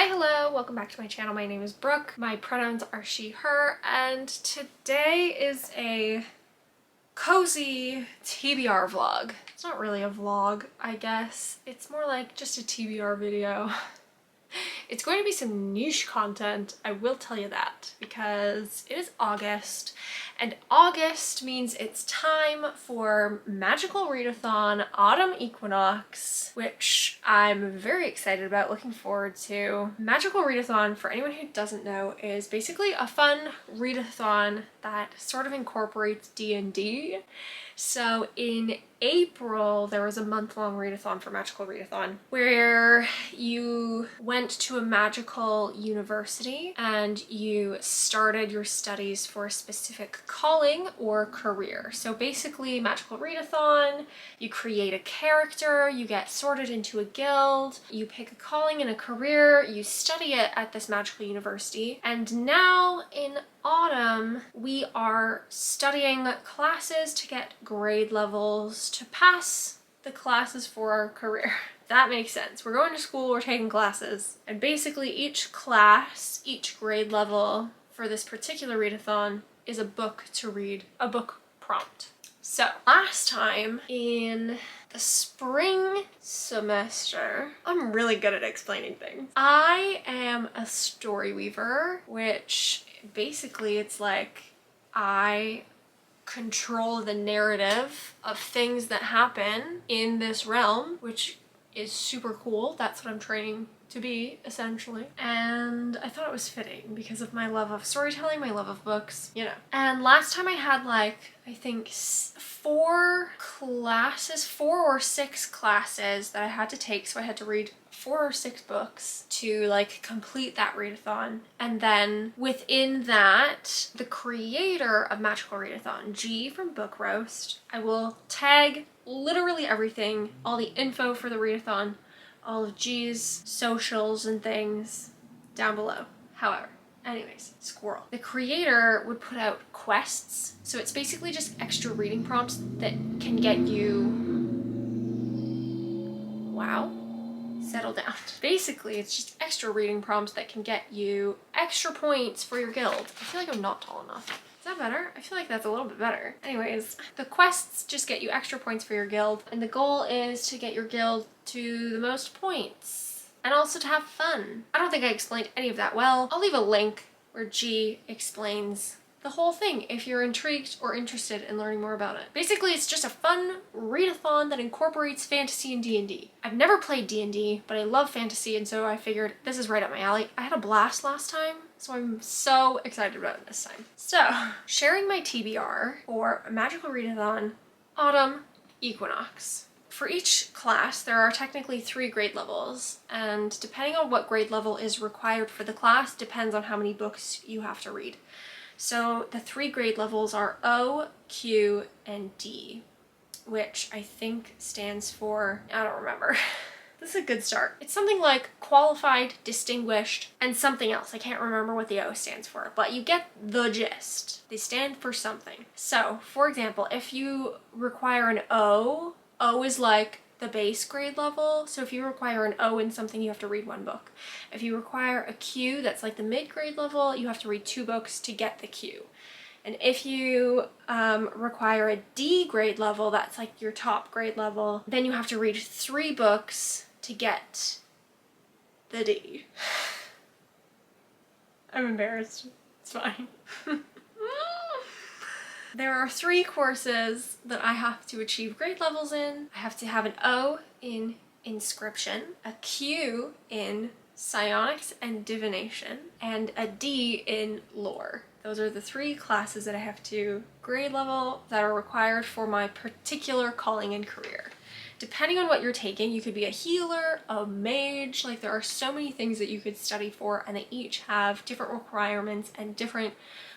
Hi, hello, welcome back to my channel. My name is Brooke. My pronouns are she, her, and today is a cozy TBR vlog. It's not really a vlog, I guess. It's more like just a TBR video. It's going to be some niche content, I will tell you that, because it is August, and August means it's time for Magical Readathon Autumn Equinox, which I'm very excited about, looking forward to. Magical Readathon, for anyone who doesn't know, is basically a fun readathon that sort of incorporates D&D. So in April, there was a month-long readathon for Magical Readathon where you went to a magical university and you started your studies for a specific calling or career. So basically, Magical Readathon, you create a character, you get sorted into a guild, you pick a calling and a career, you study it at this magical university, and now in autumn, we are studying classes to get grade levels to pass the classes for our career. That makes sense. We're going to school, we're taking classes, and basically each class, each grade level for this particular readathon is a book to read, a book prompt. So last time in the spring semester, I'm really good at explaining things. I am a story weaver, which basically it's like I control the narrative of things that happen in this realm, which is super cool. That's what I'm training to be, essentially. And I thought it was fitting because of my love of storytelling, my love of books, you know. And last time I had like, I think 4 or 6 classes that I had to take, so I had to read 4 or 6 books to like complete that readathon. And then within that, the creator of Magical Readathon, G from Book Roast, I will tag literally everything, all the info for the readathon, all of G's socials and things down below. However, anyways, squirrel. The creator would put out quests, so it's basically just extra reading prompts that can get you... Wow. Settle down. Basically, it's just extra reading prompts that can get you extra points for your guild. I feel like I'm not tall enough. Is that better? I feel like that's a little bit better. Anyways, the quests just get you extra points for your guild, and the goal is to get your guild to the most points and also to have fun. I don't think I explained any of that well. I'll leave a link where G explains the whole thing if you're intrigued or interested in learning more about it. Basically, it's just a fun readathon that incorporates fantasy and D&D. I've never played D&D, but I love fantasy, and so I figured this is right up my alley. I had a blast last time, so I'm so excited about it this time. So, sharing my TBR for Magical Readathon Autumn Equinox. For each class, there are technically 3 grade levels, and depending on what grade level is required for the class depends on how many books you have to read. So the 3 grade levels are O, Q, and D, which I think stands for, I don't remember. This is a good start. It's something like qualified, distinguished, and something else. I can't remember what the O stands for, but you get the gist. They stand for something. So, for example, if you require an O, O is like the base grade level. So if you require an O in something, you have to read 1 book. If you require a Q, that's like the mid-grade level, you have to read 2 books to get the Q. And if you require a D grade level, that's like your top grade level, then you have to read 3 books to get the D. I'm embarrassed. It's fine. There are 3 courses that I have to achieve grade levels in. I have to have an O in Inscription, a Q in Psionics and Divination, and a D in Lore. Those are the 3 classes that I have to grade level that are required for my particular calling and career. Depending on what you're taking, you could be a healer, a mage, like there are so many things that you could study for, and they each have different requirements and different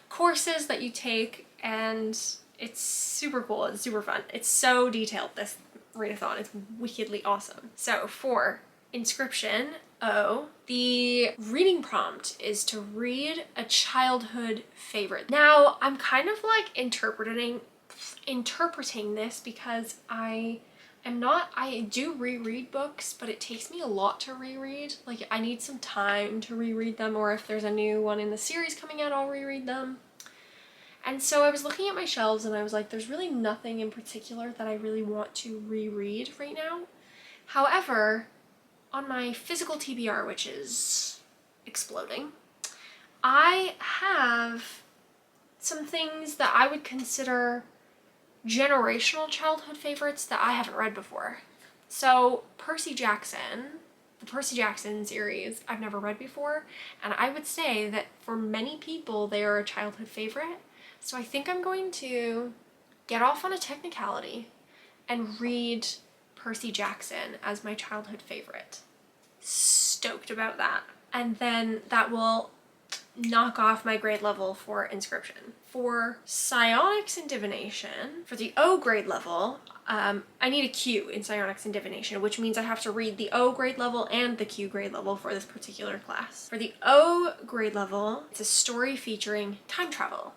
courses that you take, and it's super cool, it's super fun. It's so detailed, this readathon, it's wickedly awesome. So for Inscription, O, the reading prompt is to read a childhood favorite. Now, I'm kind of like interpreting this because I I do reread books, but it takes me a lot to reread. Like, I need some time to reread them, or if there's a new one in the series coming out, I'll reread them. And so I was looking at my shelves and I was like, there's really nothing in particular that I really want to reread right now. However, on my physical TBR, which is exploding, I have some things that I would consider generational childhood favorites that I haven't read before. So Percy Jackson, the Percy Jackson series, I've never read before, and I would say that for many people they are a childhood favorite. So I think I'm going to get off on a technicality and read Percy Jackson as my childhood favorite. Stoked about that. And then that will knock off my grade level for Inscription. For Psionics and Divination, for the O grade level, I need a Q in Psionics and Divination, which means I have to read the O grade level and the Q grade level for this particular class. For the O grade level, it's a story featuring time travel.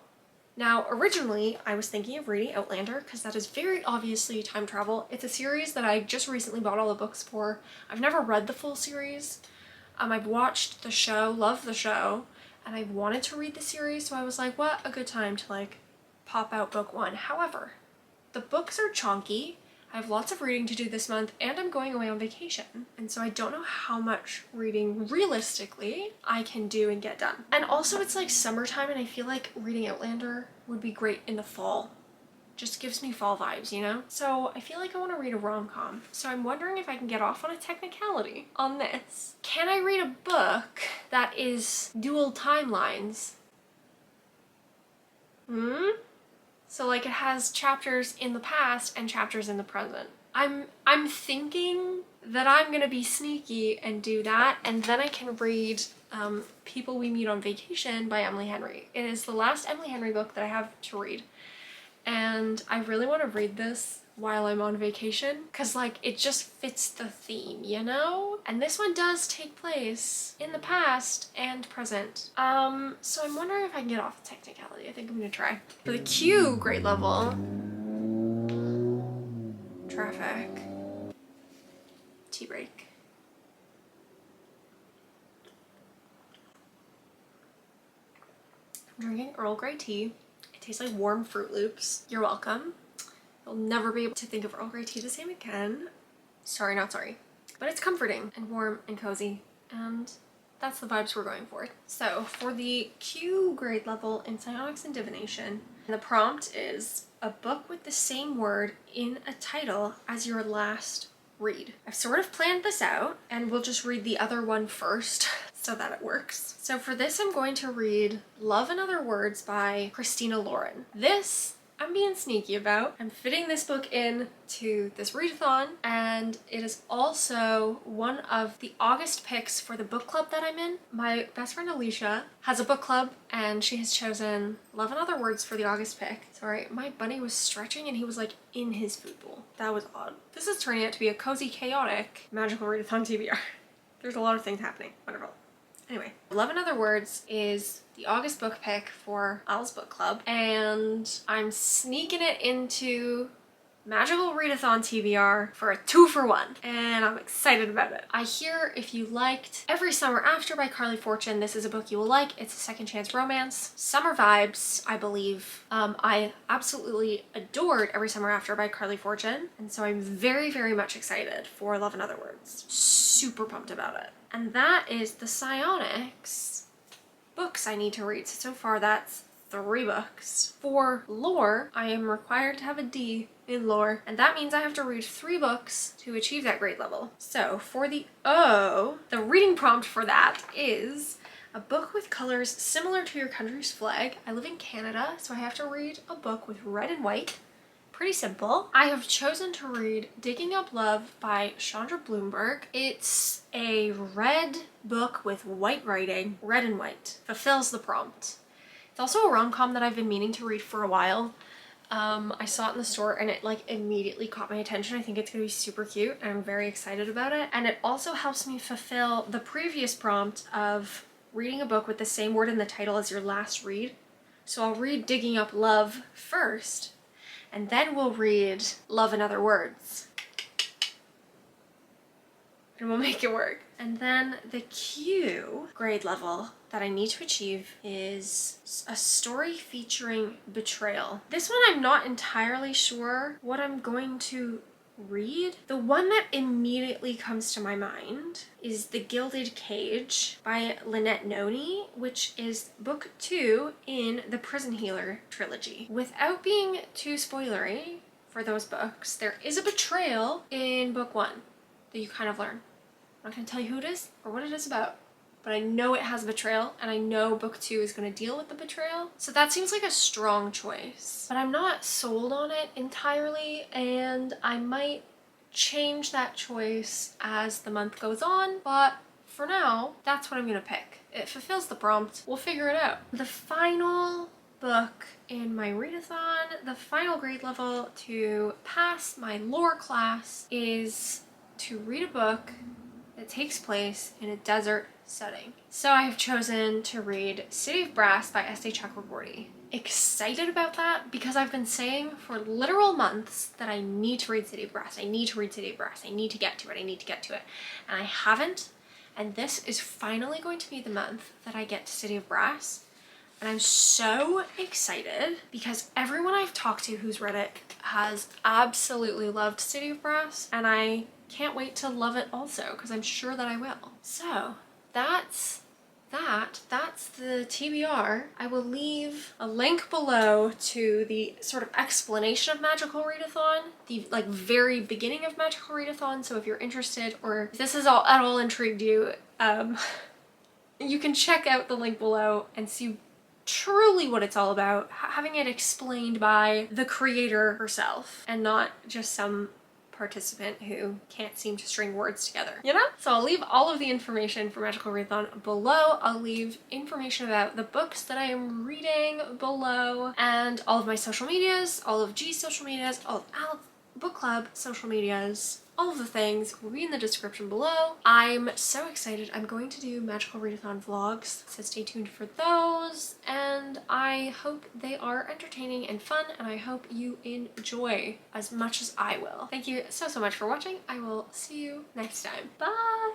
Now, originally, I was thinking of reading Outlander because that is very obviously time travel. It's a series that I just recently bought all the books for. I've never read the full series. I've watched the show, love the show, and I wanted to read the series, so I was like, what a good time to like pop out book one. However, the books are chonky. I have lots of reading to do this month, and I'm going away on vacation. And so I don't know how much reading realistically I can do and get done. And also it's like summertime, and I feel like reading Outlander would be great in the fall. Just gives me fall vibes, you know? So I feel like I want to read a rom-com. So I'm wondering if I can get off on a technicality on this. Can I read a book that is dual timelines? So like it has chapters in the past and chapters in the present. I'm thinking that I'm gonna be sneaky and do that, and then I can read People We Meet on Vacation by Emily Henry. It is the last Emily Henry book that I have to read. And I really want to read this while I'm on vacation because like it just fits the theme, you know? And this one does take place in the past and present. So I'm wondering if I can get off the technicality. I think I'm gonna try. For the Q grade level, traffic, tea break. I'm drinking Earl Grey tea. Tastes like warm Fruit Loops. You're welcome. You'll never be able to think of Earl Grey tea the same again. Sorry, not sorry. But it's comforting and warm and cozy, and that's the vibes we're going for. So for the Q grade level in Psionics and Divination, the prompt is a book with the same word in a title as your last read. I've sort of planned this out, and we'll just read the other one first so that it works. So for this, I'm going to read Love and Other Words by Christina Lauren. This I'm being sneaky about. I'm fitting this book in to this readathon, and it is also one of the August picks for the book club that I'm in. My best friend Alicia has a book club, and she has chosen Love and Other Words for the August pick. Sorry, my bunny was stretching and he was like in his food bowl. That was odd. This is turning out to be a cozy, chaotic Magical Readathon TBR. There's a lot of things happening. Wonderful. Anyway, Love and Other Words is the August book pick for Al's book club, and I'm sneaking it into Magical Readathon TBR for a 2-for-1, and I'm excited about it. I hear if you liked Every Summer After by Carly Fortune, this is a book you will like. It's a second chance romance. Summer vibes, I believe. I absolutely adored Every Summer After by Carly Fortune, and so I'm very, very much excited for Love and Other Words. Super pumped about it. And that is the Psionics books I need to read. So far that's 3 books. For lore, I am required to have a D in lore, and that means I have to read 3 books to achieve that grade level. So for the O, the reading prompt for that is a book with colors similar to your country's flag. I live in Canada, so I have to read a book with red and white. Pretty simple. I have chosen to read Digging Up Love by Chandra Bloomberg. It's a red book with white writing, red and white. Fulfills the prompt. It's also a rom-com that I've been meaning to read for a while. I saw it in the store and it like immediately caught my attention. I think it's gonna be super cute and I'm very excited about it. And it also helps me fulfill the previous prompt of reading a book with the same word in the title as your last read. So I'll read Digging Up Love first, and then we'll read Love and Other Words. and we'll make it work. And then the Q grade level that I need to achieve is a story featuring betrayal. This one I'm not entirely sure what I'm going to read. The one that immediately comes to my mind is The Gilded Cage by Lynette Noni, which is book 2 in the Prison Healer trilogy. Without being too spoilery for those books, there is a betrayal in book 1 that you kind of learn. I'm not going to tell you who it is or what it is about, but I know it has a betrayal, and I know book 2 is going to deal with the betrayal. So that seems like a strong choice, but I'm not sold on it entirely, and I might change that choice as the month goes on, but for now, that's what I'm going to pick. It fulfills the prompt. We'll figure it out. The final book in my readathon, the final grade level to pass my lore class, is to read a book that takes place in a desert setting. So I have chosen to read City of Brass by S.A. Chakraborty. Excited about that because I've been saying for literal months that I need to read City of Brass. I need to read City of Brass. I need to get to it. I need to get to it. And I haven't. And this is finally going to be the month that I get to City of Brass. And I'm so excited because everyone I've talked to who's read it has absolutely loved City of Brass, and I can't wait to love it also because I'm sure that I will. So that's the TBR. I will leave a link below to the sort of explanation of Magical Readathon, the like very beginning of Magical Readathon. So if you're interested, or if this has at all intrigued you, you can check out the link below and see truly what it's all about, having it explained by the creator herself and not just some participant who can't seem to string words together, you know? So I'll leave all of the information for Magical Readathon below. I'll leave information about the books that I am reading below, and all of my social medias, all of G's social medias, all of Al's book club social medias. All of the things will be in the description below. I'm so excited. I'm going to do Magical Readathon vlogs, so stay tuned for those. And I hope they are entertaining and fun, and I hope you enjoy as much as I will. Thank you so much for watching. I will see you next time. Bye!